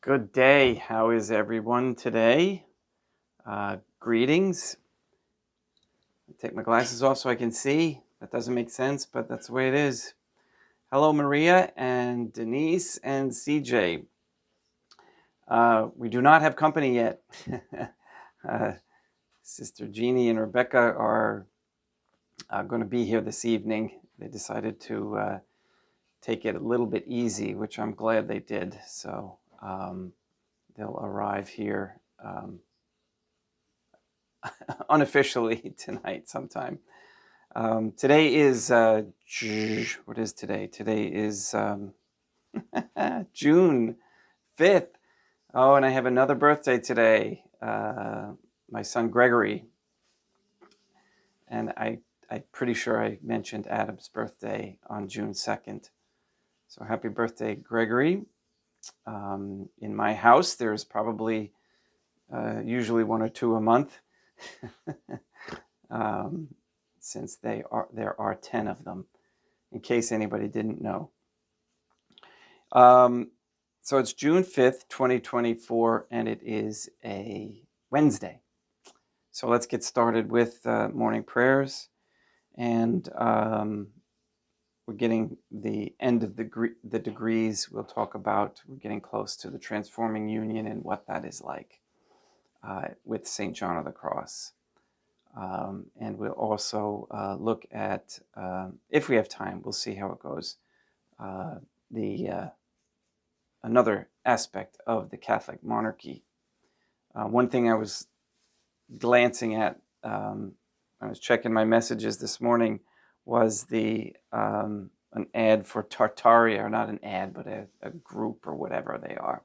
Good day. How is everyone today? Greetings. Take my glasses off so I can see. That doesn't make sense, but that's the way it is. Hello, Maria and Denise and CJ. We do not have company yet. Sister Jeannie and Rebecca are going to be here this evening. They decided to take it a little bit easy, which I'm glad they did. So they'll arrive here unofficially tonight sometime. Today is, what is today? Today is June 5th. Oh, and I have another birthday today. My son Gregory. And I'm pretty sure I mentioned Adam's birthday on June 2nd. So happy birthday, Gregory. In my house, there's probably usually one or two a month. Since there are 10 of them, in case anybody didn't know. So it's June 5th, 2024, and it is a Wednesday. So let's get started with morning prayers. And we're getting the end of the degrees. We'll talk about, we're getting close to the transforming union and what that is like with St. John of the Cross. And we'll also look at, if we have time, we'll see how it goes, another aspect of the Catholic monarchy. One thing I was glancing at, I was checking my messages this morning, was an ad for Tartaria, or not an ad, but a group or whatever they are.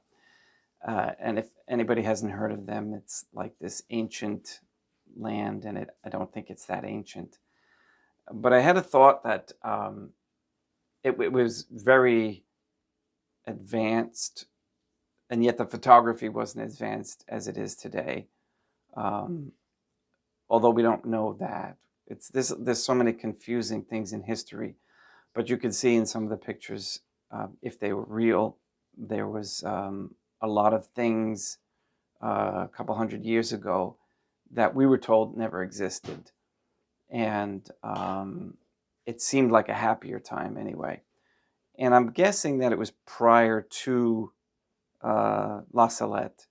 And if anybody hasn't heard of them, it's like this ancient land, and I don't think it's that ancient. But I had a thought that it was very advanced, and yet the photography wasn't as advanced as it is today. Although we don't know that. There's so many confusing things in history, but you could see in some of the pictures, if they were real, there was a lot of things a couple hundred years ago that we were told never existed. And it seemed like a happier time anyway. And I'm guessing that it was prior to La Salette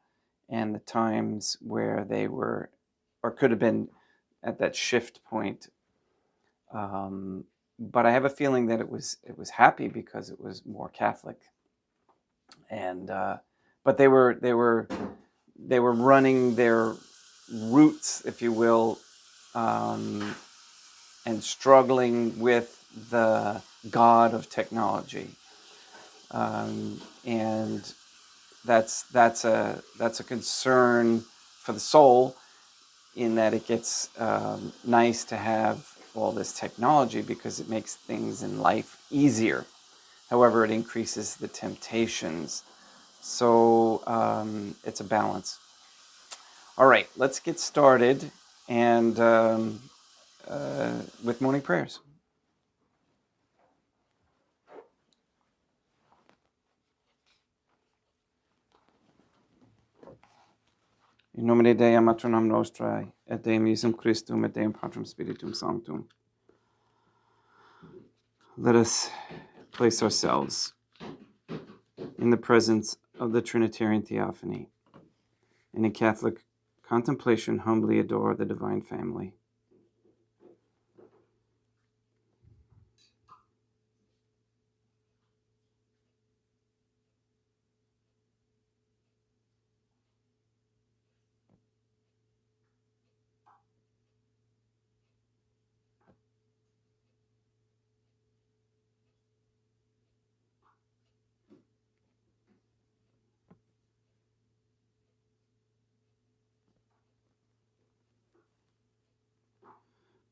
and the times where they were, or could have been at that shift point. But I have a feeling that it was happy because it was more Catholic. And but they were running their roots, if you will, and struggling with the God of technology, and that's a concern for the soul, in that it gets nice to have all this technology because it makes things in life easier. However, it increases the temptations. So it's a balance. All right, let's get started and with morning prayers. In nomine Dei, Matronam Nostrae, et Deum Iesum Christum, et Deum Patrum Spiritum Sanctum. Let us place ourselves in the presence of the Trinitarian Theophany, and in Catholic contemplation humbly adore the Divine Family.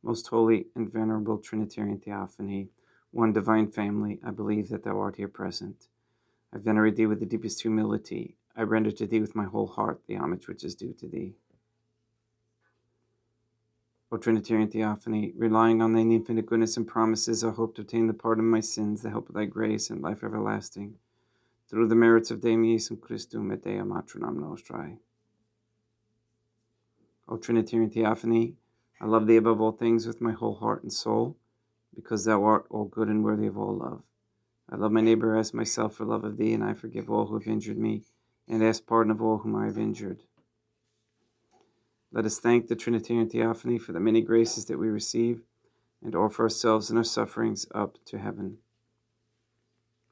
Most holy and venerable Trinitarian Theophany, one Divine Family, I believe that thou art here present. I venerate thee with the deepest humility. I render to thee with my whole heart the homage which is due to thee. O Trinitarian Theophany, relying on thine infinite goodness and promises, I hope to obtain the pardon of my sins, the help of thy grace, and life everlasting. through the merits of Deum Iesum Christum et Dea Matronam Nostrae. O Trinitarian Theophany, I love thee above all things with my whole heart and soul, because thou art all good and worthy of all love. I love my neighbor as myself for love of thee, and I forgive all who have injured me, and ask pardon of all whom I have injured. Let us thank the Trinitarian Theophany for the many graces that we receive, and offer ourselves and our sufferings up to heaven.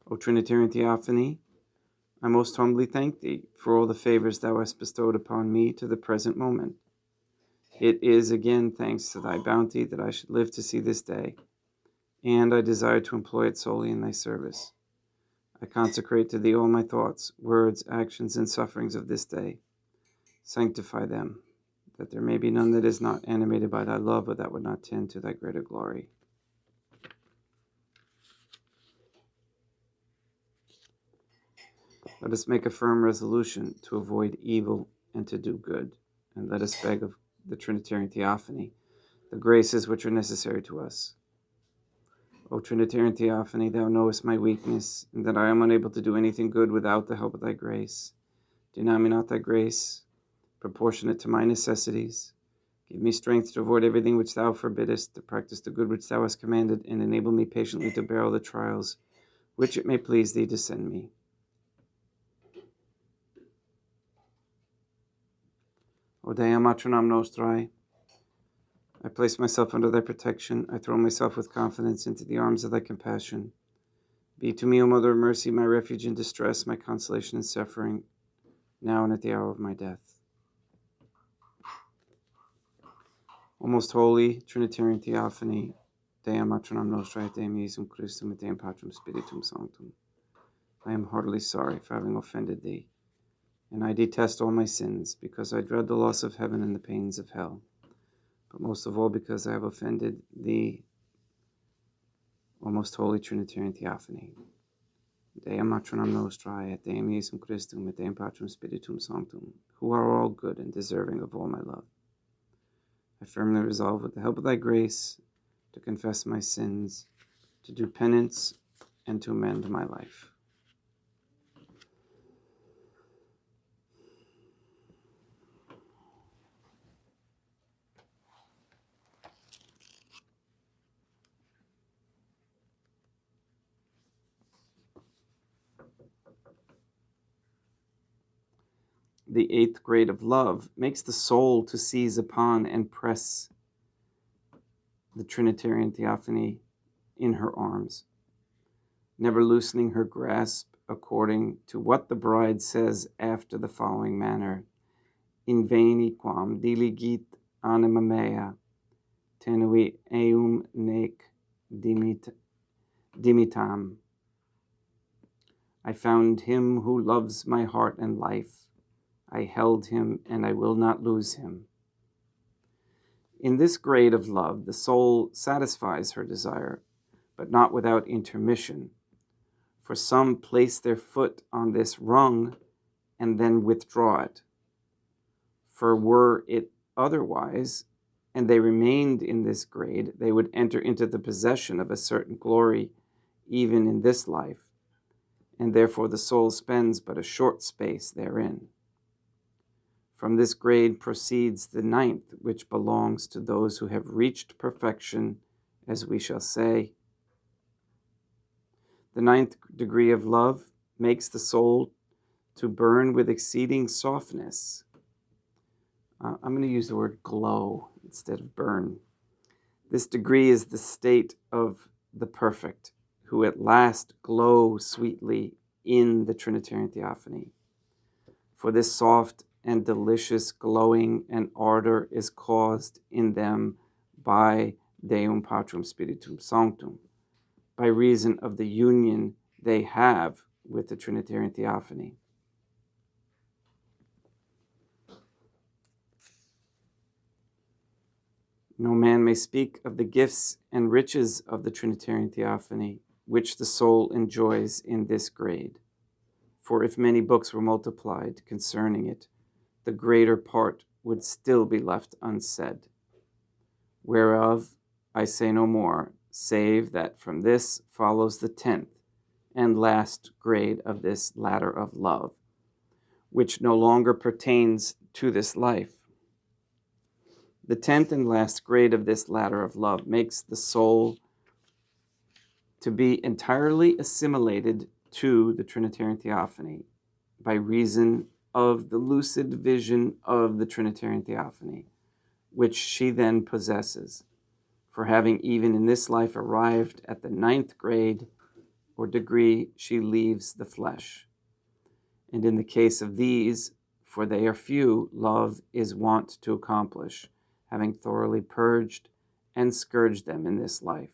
O Trinitarian Theophany, I most humbly thank thee for all the favors thou hast bestowed upon me to the present moment. It is again thanks to thy bounty that I should live to see this day, and I desire to employ it solely in thy service. I consecrate to thee all my thoughts, words, actions, and sufferings of this day. Sanctify them, that there may be none that is not animated by thy love, or that would not tend to thy greater glory. Let us make a firm resolution to avoid evil and to do good, and let us beg of the Trinitarian Theophany the graces which are necessary to us. O Trinitarian Theophany, thou knowest my weakness, and that I am unable to do anything good without the help of thy grace. Deny me not thy grace, proportionate to my necessities. Give me strength to avoid everything which thou forbiddest, to practice the good which thou hast commanded, and enable me patiently to bear all the trials which it may please thee to send me. O Dea Matronam Nostrae, I place myself under thy protection. I throw myself with confidence into the arms of thy compassion. Be to me, O Mother of Mercy, my refuge in distress, my consolation in suffering, now and at the hour of my death. O most holy Trinitarian Theophany, Dea Matronam Nostrae, Deum Iesum Christum, et Deum Patrum Spiritum Sanctum, I am heartily sorry for having offended thee, and I detest all my sins, because I dread the loss of heaven and the pains of hell, but most of all because I have offended thee, O most holy Trinitarian Theophany. Dea Matronam Nostrae, et Deum Iesum Christum, et Deum Patrum Spiritum Sanctum, who are all good and deserving of all my love. I firmly resolve, with the help of thy grace, to confess my sins, to do penance, and to amend my life. The eighth grade of love makes the soul to seize upon and press the Trinitarian Theophany in her arms, never loosening her grasp, according to what the bride says after the following manner: In veni quam diligit anima mea, tenui eum nec dimitam. I found him who loves my heart and life. I held him, and I will not lose him. In this grade of love, the soul satisfies her desire, but not without intermission. For some place their foot on this rung and then withdraw it. For were it otherwise, and they remained in this grade, they would enter into the possession of a certain glory even in this life, and therefore the soul spends but a short space therein. From this grade proceeds the ninth, which belongs to those who have reached perfection, as we shall say. The ninth degree of love makes the soul to burn with exceeding softness. I'm going to use the word glow instead of burn. This degree is the state of the perfect, who at last glow sweetly in the Trinitarian Theophany. For this soft and delicious glowing and ardor is caused in them by Deum Patrum Spiritum Sanctum, by reason of the union they have with the Trinitarian Theophany. No man may speak of the gifts and riches of the Trinitarian Theophany, which the soul enjoys in this grade. For if many books were multiplied concerning it, the greater part would still be left unsaid. Whereof I say no more, save that from this follows the 10th, and last grade of this ladder of love, which no longer pertains to this life. The 10th and last grade of this ladder of love makes the soul to be entirely assimilated to the Trinitarian Theophany by reason of the lucid vision of the Trinitarian Theophany, which she then possesses, for having even in this life arrived at the 9th grade or degree, she leaves the flesh. And in the case of these, for they are few, love is wont to accomplish, having thoroughly purged and scourged them in this life,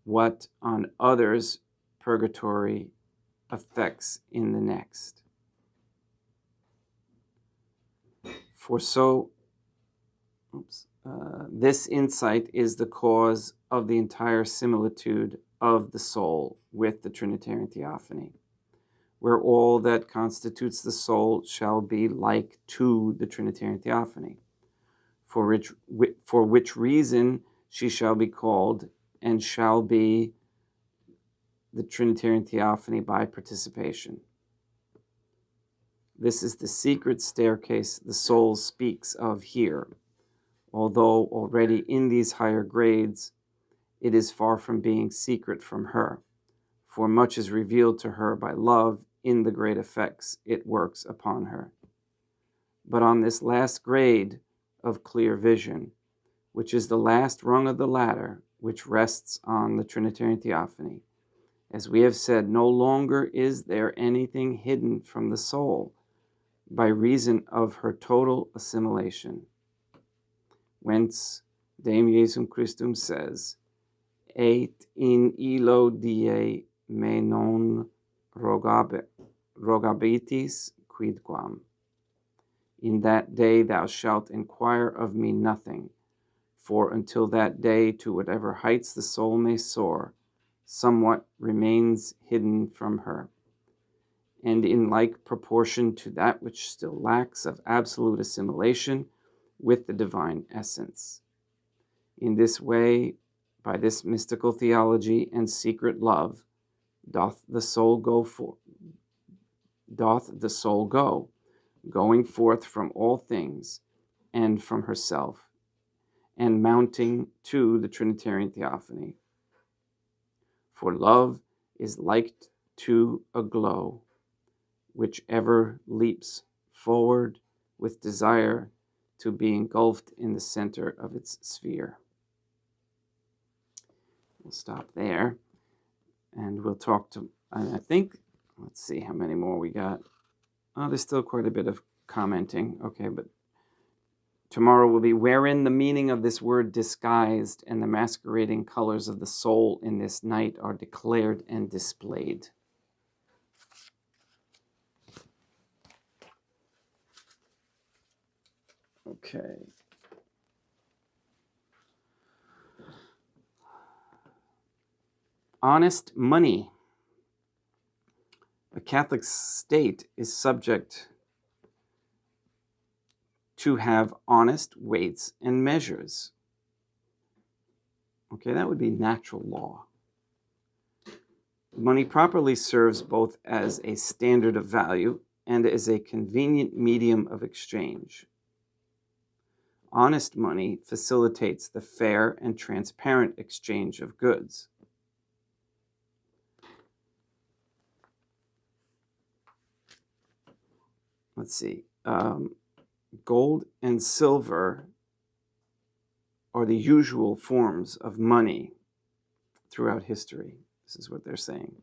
what on others purgatory effects in the next. For so, this insight is the cause of the entire similitude of the soul with the Trinitarian Theophany, where all that constitutes the soul shall be like to the Trinitarian Theophany, for which reason she shall be called and shall be the Trinitarian Theophany by participation. This is the secret staircase the soul speaks of here, although already in these higher grades it is far from being secret from her, for much is revealed to her by love in the great effects it works upon her. But on this last grade of clear vision, which is the last rung of the ladder, which rests on the Trinitarian Theophany, as we have said, no longer is there anything hidden from the soul by reason of her total assimilation. Whence Dame Jesum Christum says, Et in illo die me non rogabitis quidquam. In that day thou shalt inquire of me nothing, for until that day, to whatever heights the soul may soar, somewhat remains hidden from her, and in like proportion to that which still lacks of absolute assimilation with the divine essence. In this way, by this mystical theology and secret love, doth the soul go, going forth from all things and from herself, and mounting to the Trinitarian Theophany. For love is like to a glow, which ever leaps forward with desire to be engulfed in the center of its sphere. We'll stop there, and we'll talk to, I think, let's see how many more we got. Oh, there's still quite a bit of commenting. Okay, but tomorrow will be wherein the meaning of this word disguised and the masquerading colors of the soul in this night are declared and displayed. Okay. Honest money. A Catholic state is subject to have honest weights and measures. Okay, that would be natural law. Money properly serves both as a standard of value and as a convenient medium of exchange. Honest money facilitates the fair and transparent exchange of goods. Let's see. Gold and silver are the usual forms of money throughout history. This is what they're saying.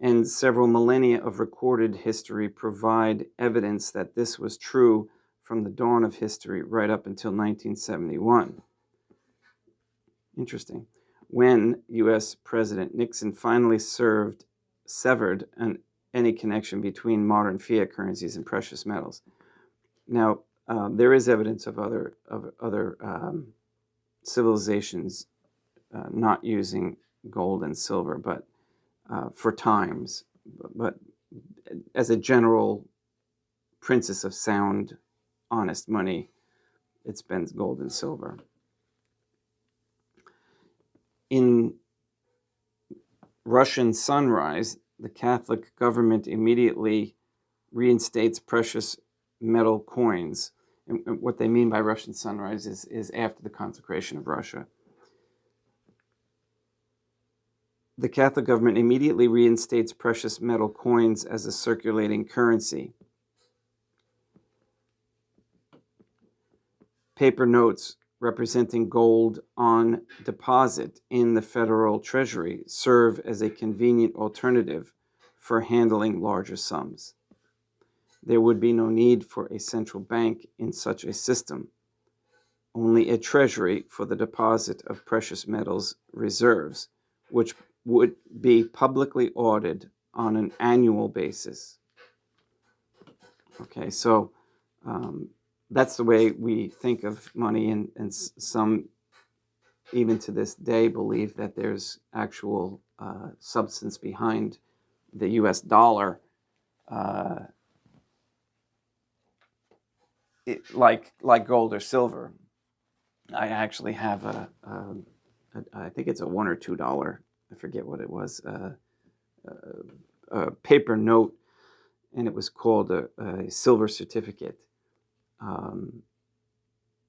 And several millennia of recorded history provide evidence that this was true from the dawn of history right up until 1971. Interesting. When U.S. President Nixon finally severed any connection between modern fiat currencies and precious metals. Now, there is evidence of other civilizations not using gold and silver, but for times. But as a general princess of sound, honest money, it's been gold and silver. In Russian sunrise, the Catholic government immediately reinstates precious metal coins. And what they mean by Russian sunrise is after the consecration of Russia. The Catholic government immediately reinstates precious metal coins as a circulating currency. Paper notes representing gold on deposit in the federal treasury serve as a convenient alternative for handling larger sums. There would be no need for a central bank in such a system, only a treasury for the deposit of precious metals reserves, which would be publicly audited on an annual basis. Okay, so that's the way we think of money, and some, even to this day, believe that there's actual substance behind the US dollar, like gold or silver. I actually have I think it's a $1 or $2, I forget what it was, a paper note, and it was called a silver certificate. And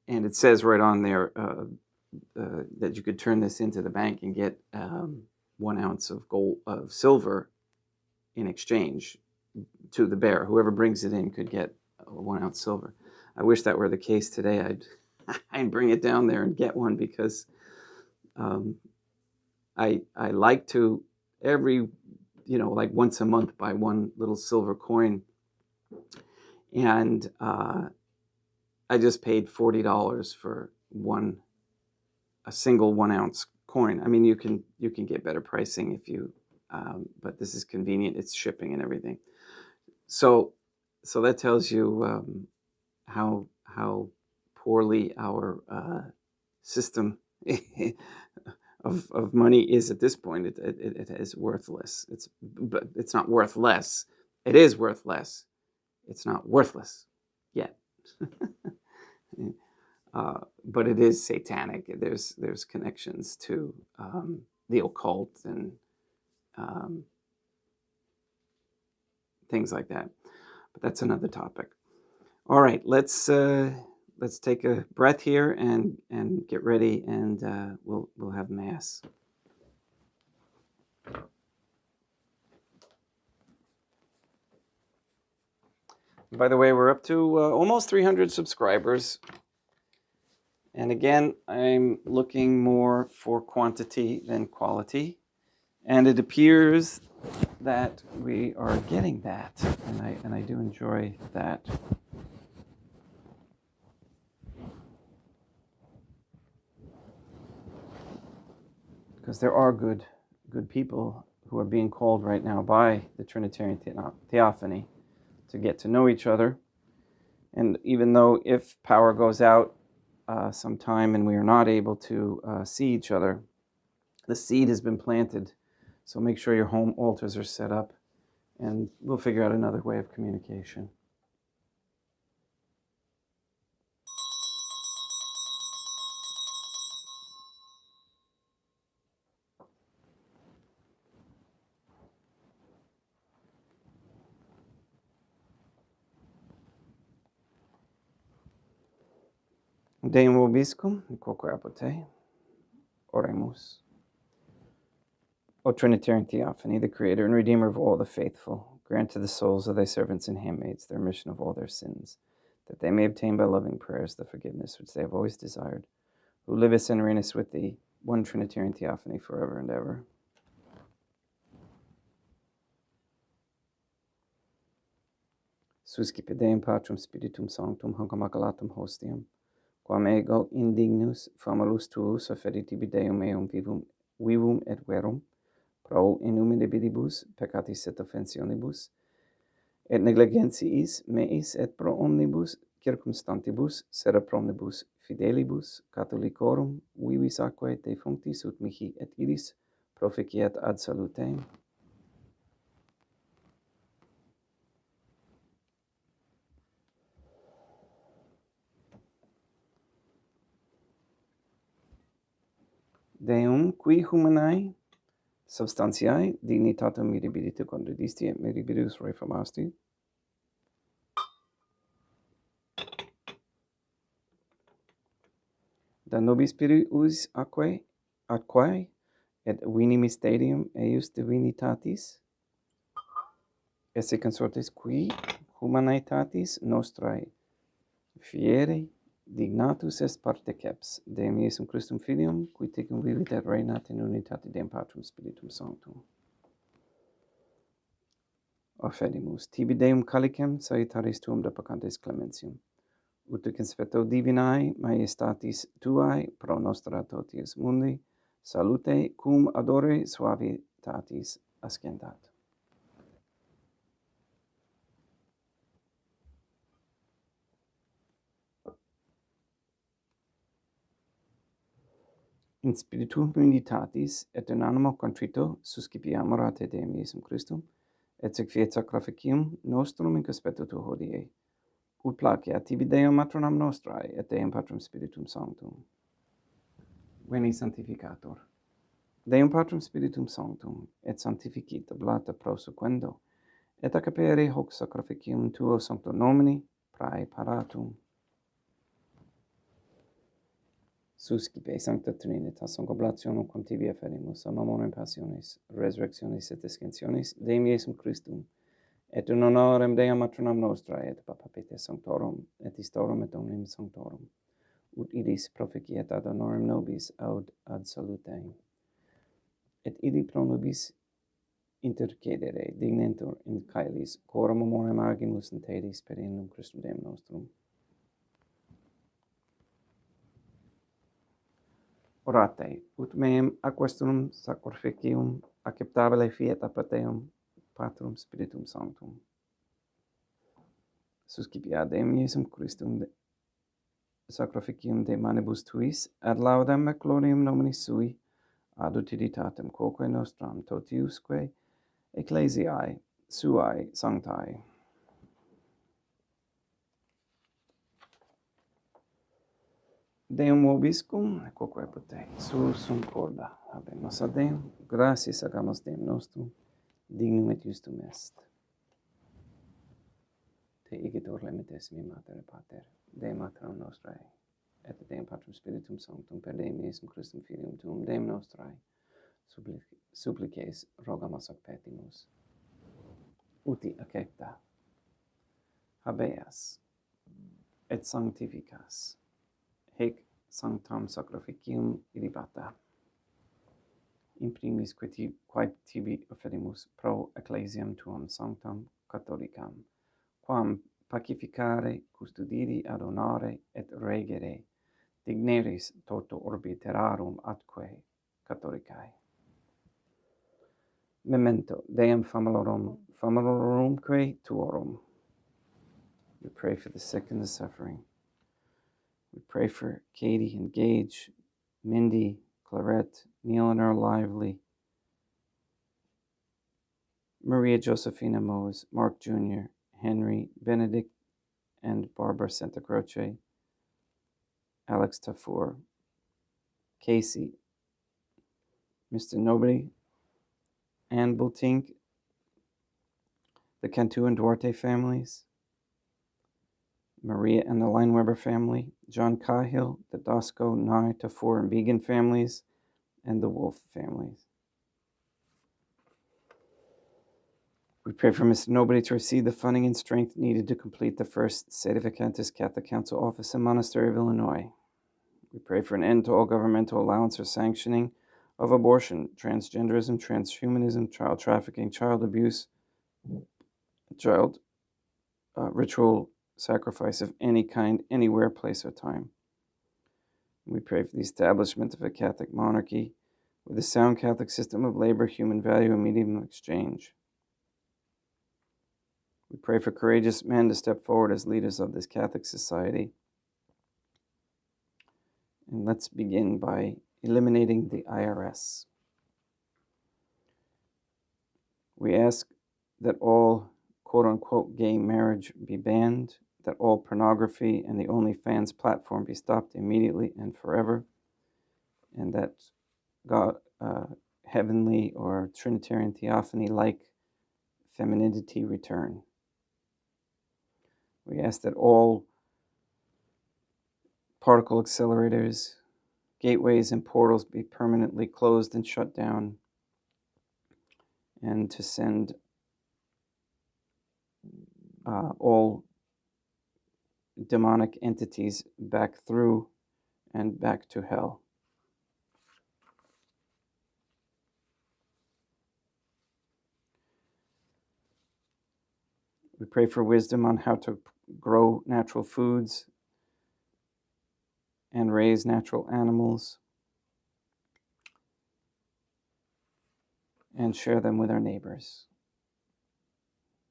it says right on there that you could turn this into the bank and get 1 ounce of silver in exchange to the bearer. Whoever brings it in could get 1 ounce silver. I wish that were the case today. I'd bring it down there and get one, because I like to like once a month buy one little silver coin, and I just paid $40 for a single 1 ounce coin. I mean, you can get better pricing if you, but this is convenient. It's shipping and everything. So that tells you how poorly our system of money is at this point. It is worthless. But it's not worth less. It is worth less. It's not worthless yet. But it is satanic. There's connections to the occult and things like that. But that's another topic. All right, let's take a breath here and get ready, and we'll have Mass. By the way, we're up to almost 300 subscribers. And again, I'm looking more for quantity than quality. And it appears that we are getting that. And I do enjoy that. Because there are good people who are being called right now by the Trinitarian Theophany to get to know each other. And even though if power goes out sometime and we are not able to see each other, the seed has been planted. So make sure your home altars are set up, and we'll figure out another way of communication. Deum vobiscum, quoque apote, oremus. O Trinitarian Theophany, the Creator and Redeemer of all the faithful, grant to the souls of thy servants and handmaids the remission of all their sins, that they may obtain by loving prayers the forgiveness which they have always desired, who livest and reignest with thee, one Trinitarian Theophany, forever and ever. Suscipe Deum Patrum Spiritum Sanctum, hanc immaculatum hostiam, quam ego indignus famulus tuus offeritibi Deum eum vivum et verum, pro innumerabilibus peccatis et offensionibus, et negligentiis meis et pro omnibus circumstantibus, sera pro omnibus fidelibus, catholicorum, vivis aquae defunctis ut mihi et iris proficiat ad salutem. Deum qui humanae substantiae dignitatem mirabilite contradisti et mirabilis reformasti, da nobis spiritus atquae et vini mysterium eius divinitatis, esse consortes qui humanitatis nostrae fieri dignatus est parteceps, Deum Iesum Christum Filium, qui tecum vivit et reinat in unitate Deum Patrum Spiritum Sanctum. Offedimus, tibi Deum calicem salutaris tuum deprecantes clementium, ut conspecto divinae maiestatis tuae pro nostra totius mundi, salute cum adore suavitatis ascendat. In spiritu unitatis et in animo contrito suscipiamur a te Deum Iesum Christum, et sequiet sacrificium nostrum in conspecto tu hodie, ut placeat tibi Deum matronam nostrae et Deum Patrum Spiritum Sanctum. Veni sanctificator. Deum Patrum Spiritum Sanctum, et sanctificita blata prosequendo, et accapere hoc sacrificium tuo sancto nomini praeparatum. Suscipe Sancta Trinitas, oblationum cum tibi afferimus, a memoriam passionis, resurrectionis et ascensionis, Deum Iesum Christum, et in honorem Deum matronam nostrae, et Papa Pete Sanctorum, et Istorum et Omnium Sanctorum, ut idis proficiet ad honorem nobis aud ad salutem. Et idi pro nobis intercedere dignentur in caelis, quorum memoriam agimus in tedis per innum Christum Deum nostrum. Orate, ut meum aquestum sacrificium acceptabile fiat apud Deum Patrum Spiritum Sanctum. Suscipiat Deum Iesum Christum sacrificium de manibus tuis, ad laudem et gloriam nominis sui, ad utilitatem quoque nostram totiusque ecclesiae suae sanctae. Deum vobiscum, quoque pote, sursum corda, habemus ad Deum, gratias agamus Deum nostrum, dignum et justum est. Te igitur limites mi mater pater, Deum maternum nostrae, et Deum Patrum Spiritum Sanctum, per Deum Iesum Christum Filium tuum, Deum nostrae, supplices rogamus ac petimus. Uti accepta, habeas, et sanctificas, hec sanctam sacrificium ilibata. In primis quae tibi offerimus pro ecclesiam tuam sanctam catholicam, quam pacificare, custodiri, adonare et regere digneris toto orbi terrarum atque catholicae. Memento Deum familorumque tuorum. We pray for the sick and the suffering. We pray for Katie and Gage, Mindy, Clarette, Neil and Earl Lively, Maria Josephina Mose, Mark Jr., Henry, Benedict, and Barbara Santa Croce, Alex Tafour, Casey, Mr. Nobody, Ann Bultink, the Cantu and Duarte families, Maria and the Lineweber family, John Cahill, the Dosco, Nye, Tafour, and Began families, and the Wolf families. We pray for Mr. Nobody to receive the funding and strength needed to complete the first Sedevacantist Catholic Council office in Monastery of Illinois. We pray for an end to all governmental allowance or sanctioning of abortion, transgenderism, transhumanism, child trafficking, child abuse, child ritual sacrifice of any kind, anywhere, place, or time. We pray for the establishment of a Catholic monarchy with a sound Catholic system of labor, human value, and medium of exchange. We pray for courageous men to step forward as leaders of this Catholic society. And let's begin by eliminating the IRS. We ask that all quote-unquote gay marriage be banned, that all pornography and the OnlyFans platform be stopped immediately and forever, and that God, heavenly or Trinitarian Theophany like femininity return. We ask that all particle accelerators, gateways, and portals be permanently closed and shut down, and to send all demonic entities back through and back to hell. We pray for wisdom on how to grow natural foods and raise natural animals and share them with our neighbors,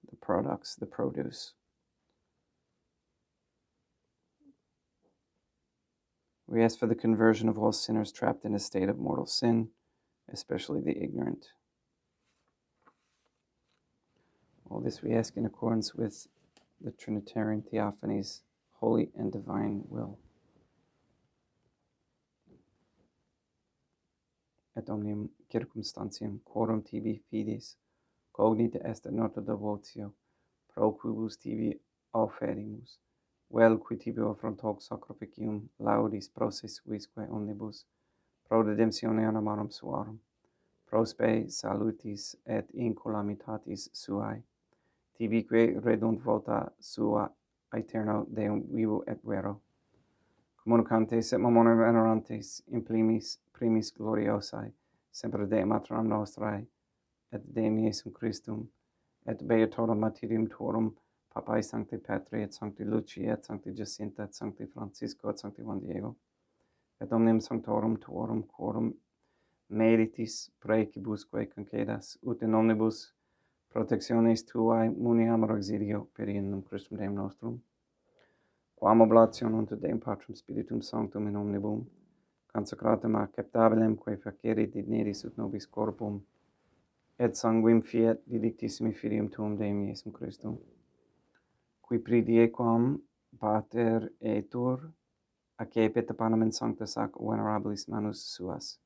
the products, the produce. We ask for the conversion of all sinners trapped in a state of mortal sin, especially the ignorant. All this we ask in accordance with the Trinitarian Theophany's holy and divine will. Et omnium circumstantiam quorum tibi fidis, cognita est nota devotio, pro quibus tibi offerimus, vel qui tibi offrant hoc sacrificium laudis prosis visque omnibus, pro redemptione animarum suarum, pro spe salutis et incolamitatis suae, tibique redunt vota sua aeterno Deum vivo et vero, communicantes et mamonem venerantes in primis gloriosae, semper Dei Maternam nostrae, et Deum Iesum Christum, et beatorum martyrium tuorum, Papae Sancti Petri, et Sancti Luci, et Sancti Jacinta, et Sancti Francisco, et Sancti Juan Diego, et omnium sanctorum tuorum, quorum meritis praecibusque concedas, ut in omnibus protectionis tuae muniamur auxilio per innum Christum Deum nostrum, quam oblation unto Deum Patrum Spiritum Sanctum in omnibus, consecratum acceptabilem quae facerit digneris ut nobis corpum, et sanguim fiat didictissimi Filium Tuum Deum Iesum Christum, qui pridiequam Pater etur, accepit panem in sanctus ac venerabilis manus suas,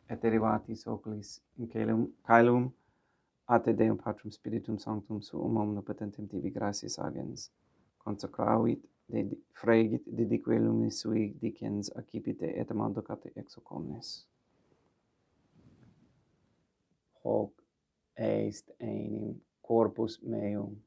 et derivatis oculis in caelum ate Deum Patrum Spiritum Sanctum suum omnipotentem tibi gratias agens, consecravit, fregit, dedique luminis sui dicens accipite et mandocate ex hoc omnes. Hoc est enim corpus meum.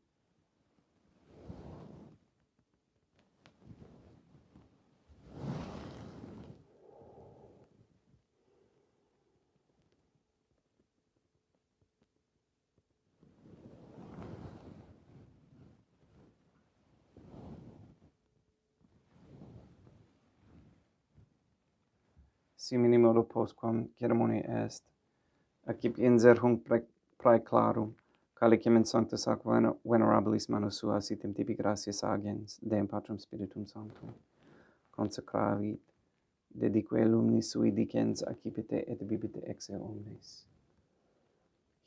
Simini modo postquam ceremonia est, accipienser hunc praeclarum, calicem in sanctus ac venerabilis manus suas item tibi gratias agens, Deum Patrum Spiritum Sanctum, consecravit, dedique luminis sui dicens accipite et bibite ex omnes.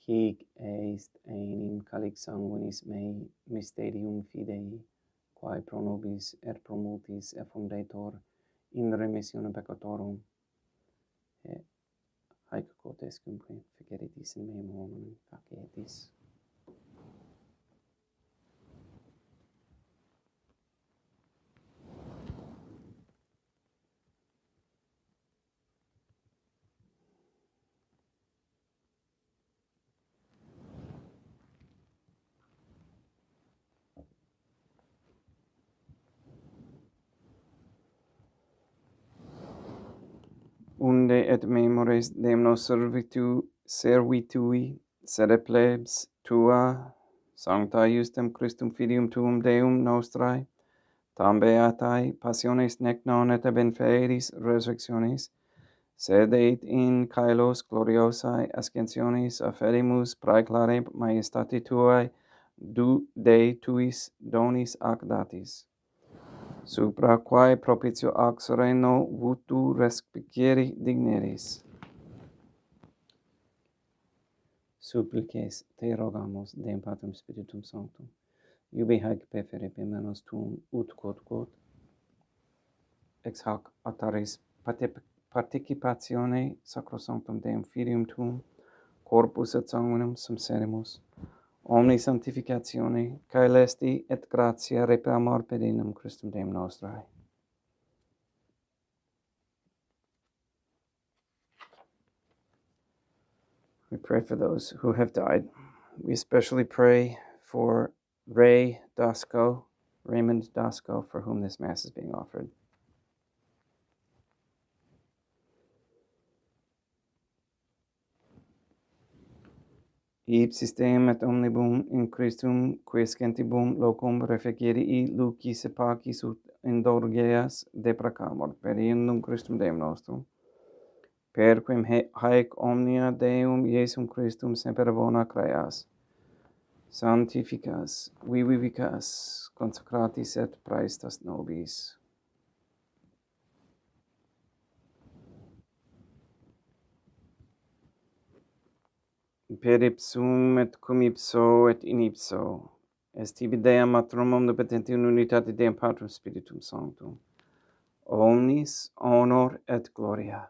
Hic est enim calix sanguinis mei mysterium fidei, quae pro nobis et pro multis effundetur in remissione peccatorum, et haec quotes cumque feceritis in meum hominum facetis. Unde et memores Deum nos servitui, sede plebs tua, sancta justem Christum Filium Tuum Deum nostrae, tam beatae passiones nec non et ab inferis resurrectionis, sed et in caelos gloriosae ascensionis afferimus praeclare majestate tuae, Dei tuis donis ac datis, supra quae propitio ac sereno vutu respicere digneris. Supplices te rogamus, Deum Patrum Spiritum Sanctum, iubi haec pefere per manus tuum ut quod ex hoc altaris participatione sacrosanctum Deum Filium Tuum, corpus et sanguinum sum sedemus, omni sanctificatione, caelesti et gratia repamor pedinum Christum Deum nostrae. We pray for those who have died. We especially pray for Raymond Dasco, for whom this Mass is being offered. Ipsis Deum et omnibum in Christum quiescentibum locum refecerii lucis et pacis ut indulgeas deprecamur per iundum Christum Deum nostrum, per quem haec omnia Deum Iesum Christum semper bona creas, sanctificas, vivicas, consecratis et praestas nobis. Per ipsum et cum ipso et in ipso, est tibi Deum Matrum omnipotenti in unitate Deum Patrum Spiritum Sanctum, omnis honor et gloria.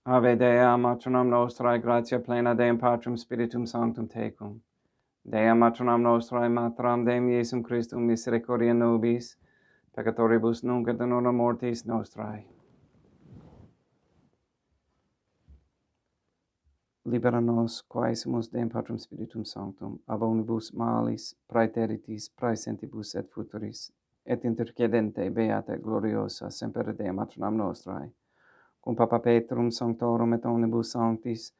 Ave Dea, Matronam Nostrae, gratia plena Deum Patrum Spiritum Sanctum tecum. Dea Matronam Nostrae, Materam Deum Iesum Christum, misericordia nobis, peccatoribus nunc et in hora mortis nostrae. Libera nos, quaesimus Deum Patrum Spiritum Sanctum, ab omnibus malis, praeteritis, praesentibus et futuris, et intercedente beata et gloriosa semper Dea Matronam Nostrae, cum Papa Petrum Sanctorum et omnibus sanctis,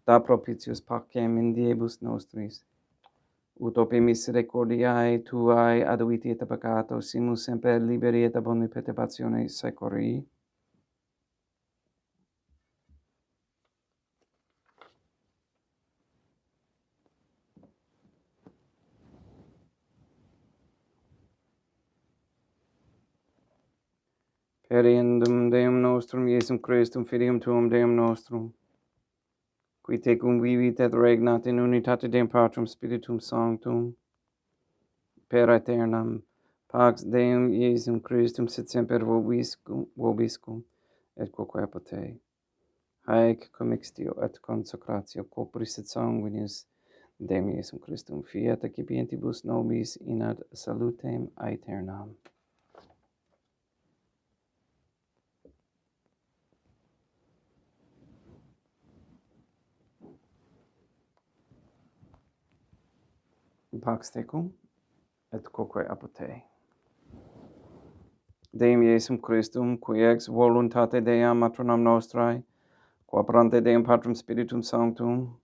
da propitius pacem in diebus nostris, ut ope misericordiae Tuae aduiti et peccato, simus semper liberi et ab omni perturbatione secori. Per iendum Deum nostrum Iesum Christum Filium Tuum Deum nostrum, qui tecum vivit et regnat in unitate Deum Patrum Spiritum Sanctum, per aeternam, pax Deum Iesum Christum sit semper vobiscum et quoque apote, haec commixtio et consecratio corporis et sanguinis Deum Iesum Christum fiat accipientibus nobis in ad salutem aeternam. Pax tecum et quoque apote. Deum Iesum Christum, qui ex voluntate Deam Matronam Nostrae, qua prante Deum Patrum Spiritum Sanctum,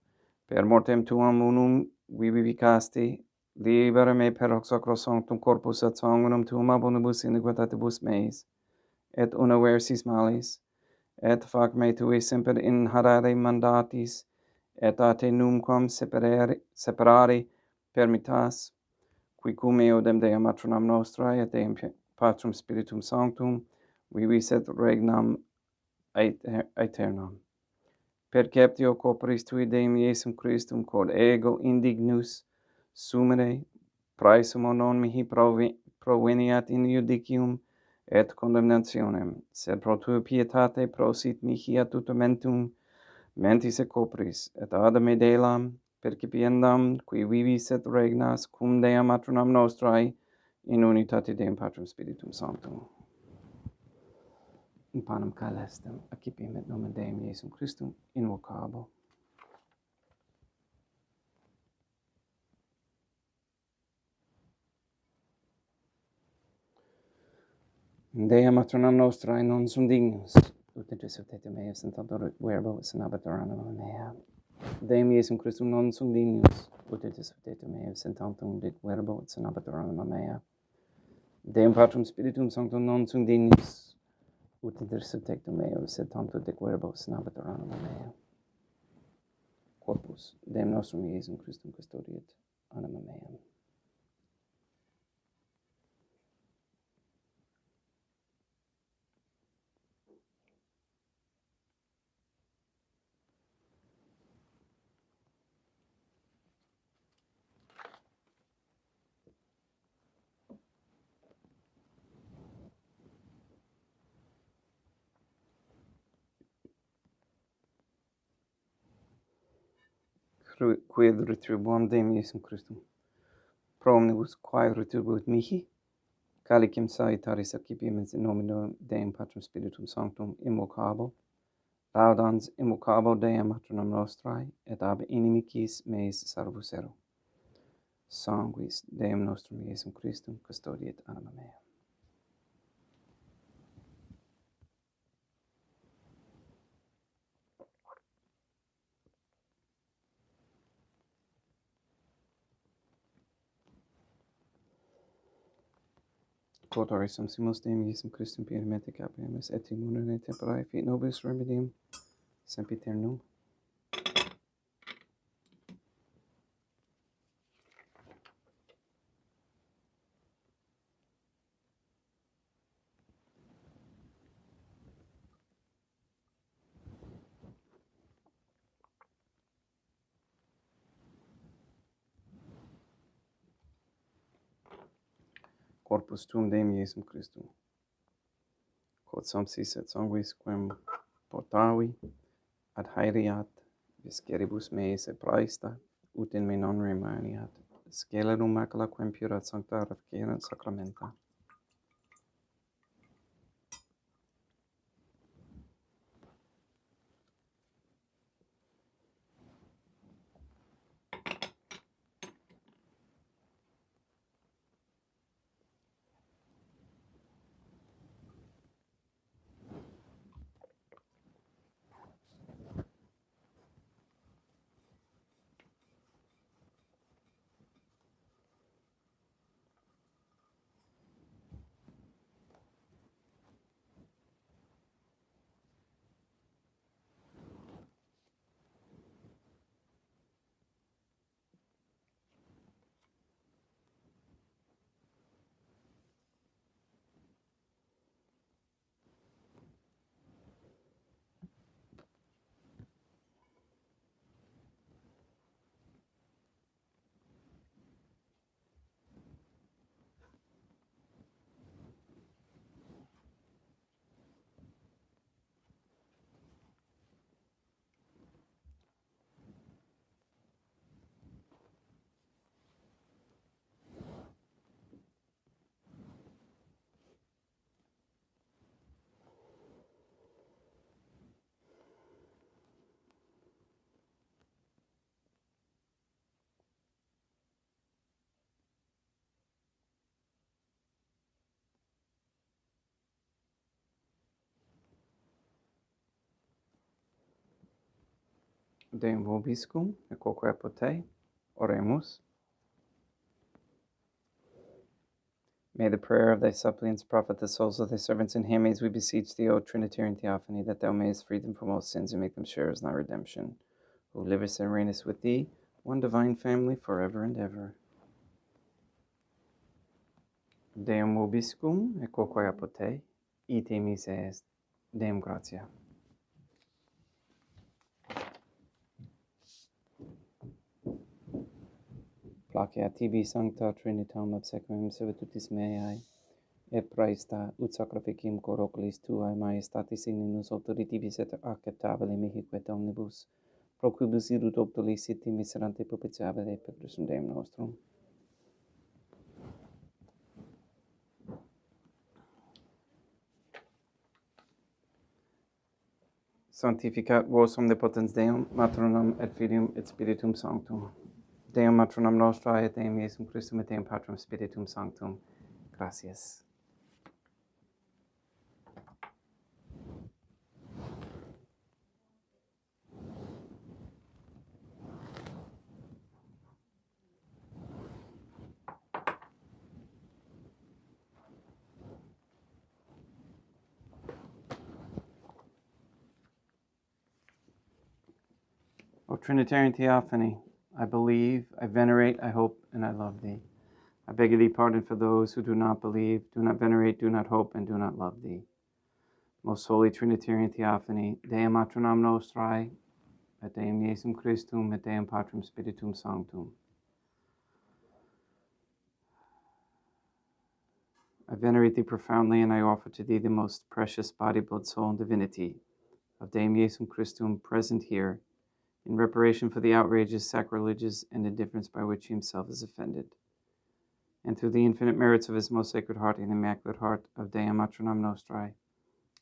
per mortem Tuam unum vivicasti, libera me per hoc sacrosanctum corpus et sanguinum Tuum ab omnibus iniquitatibus meis, et unaversis malis, et fac me Tui semper inharare mandatis, et a Te numquam separare permittas, qui cum eodem Deum Matronam Nostrae et Deum Patrum Spiritum Sanctum, vivis et regnam aeternam. Perceptio corporis Tui Deum Iesum Christum, quod ego indignus sumere, praesumo non mihi proveniat in judicium et condemnationem, sed pro Tua pietate prosit mihi ad tutamentum mentis et corporis, et ad me delam, percipiendam, qui vivis et regnas cum Deum Matronam Nostrae, in unitate Deum Patrum Spiritum Sanctum. In panem caelestem, accipiem et nomen Deum Iesum Christum, invocabo. Deum Matronam Nostrae non sum dignus, ut intercedete meus in tanto verbo et senabatur anima mea. Deum Iesum Christum non sum dignus, ut intercedete meus in tantum verbo et senabatur anima mea. Deum Patrum Spiritum Sanctum non sum dignus, ut intercedete meus et tantum verbo et senabatur anima mea. Corpus Deum nostrum Iesum Christum custodiet anima meam. quid retribuam Deum Iesum Christum. Pro omnibus quae retribuit mihi, calicem salutaris accipiam in nomine Deum Patrum Spiritum Sanctum immocabo, laudans immocabo Deum matronam nostrae, et ab inimicis meis salvusero. Sanguis Deum nostrum Iesum Christum custodiet anima mea. Quod sumpsimus Deum Iesum Christum piamente capiamus et immunere tempore fit nobis remedium sempiternum. Corpus tuum Deum Iesum Christum, quod sumpsis et sanguis quem portavi ad haereat visceribus meis et praesta, ut in me non remaniat, scelerum macula quem purat sancta reficerent sacramenta. Deum vobiscum, et quoque apote, oremus. May the prayer of thy suppliants profit the souls of thy servants and handmaids, we beseech thee, O Trinitarian Theophany, that thou mayest free them from all sins and make them sharers in thy redemption, who livest and reignest with thee, one divine family, forever and ever. Deum vobiscum, et quoque apote, ite mise est. Deum gratia. Placeat tibi sancta Trinitam obsequium servitutis meae, et praesta ut sacrificium cor oculis tuae majestatis igninus autoritibus et acceptabile mihi quet omnibus, pro quibus irut optoliciti miserante propitiabile per Christum Deum nostrum. Sanctificat vos omnipotens Deum, Matronam et Filium et Spiritum Sanctum. Deum Matronam Nostrae et Deum Iesum Christum et Deum Patrum Spiritum Sanctum. Gratias. O Trinitarian Theophany, I believe, I venerate, I hope, and I love thee. I beg of thee pardon for those who do not believe, do not venerate, do not hope, and do not love thee. Most Holy Trinitarian Theophany, Deum Matronam Nostrae, et Deum Iesum Christum, et Deum Patrum Spiritum Sanctum. I venerate thee profoundly, and I offer to thee the most precious body, blood, soul, and divinity of Deum Iesum Christum present here in reparation for the outrages, sacrileges, and indifference by which he himself is offended, and through the infinite merits of his most sacred heart and the immaculate heart of Dea Matronam Nostrae,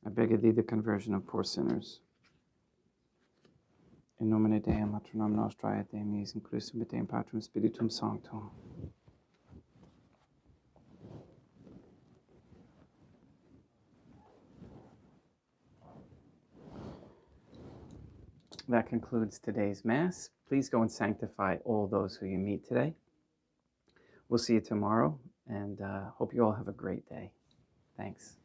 I beg of thee the conversion of poor sinners. In nomine Dei Matronam Nostrae et Deum Iesus Christum et Deum Patrum Spiritum Sanctum. That concludes today's Mass. Please go and sanctify all those who you meet today. We'll see you tomorrow, and hope you all have a great day. Thanks.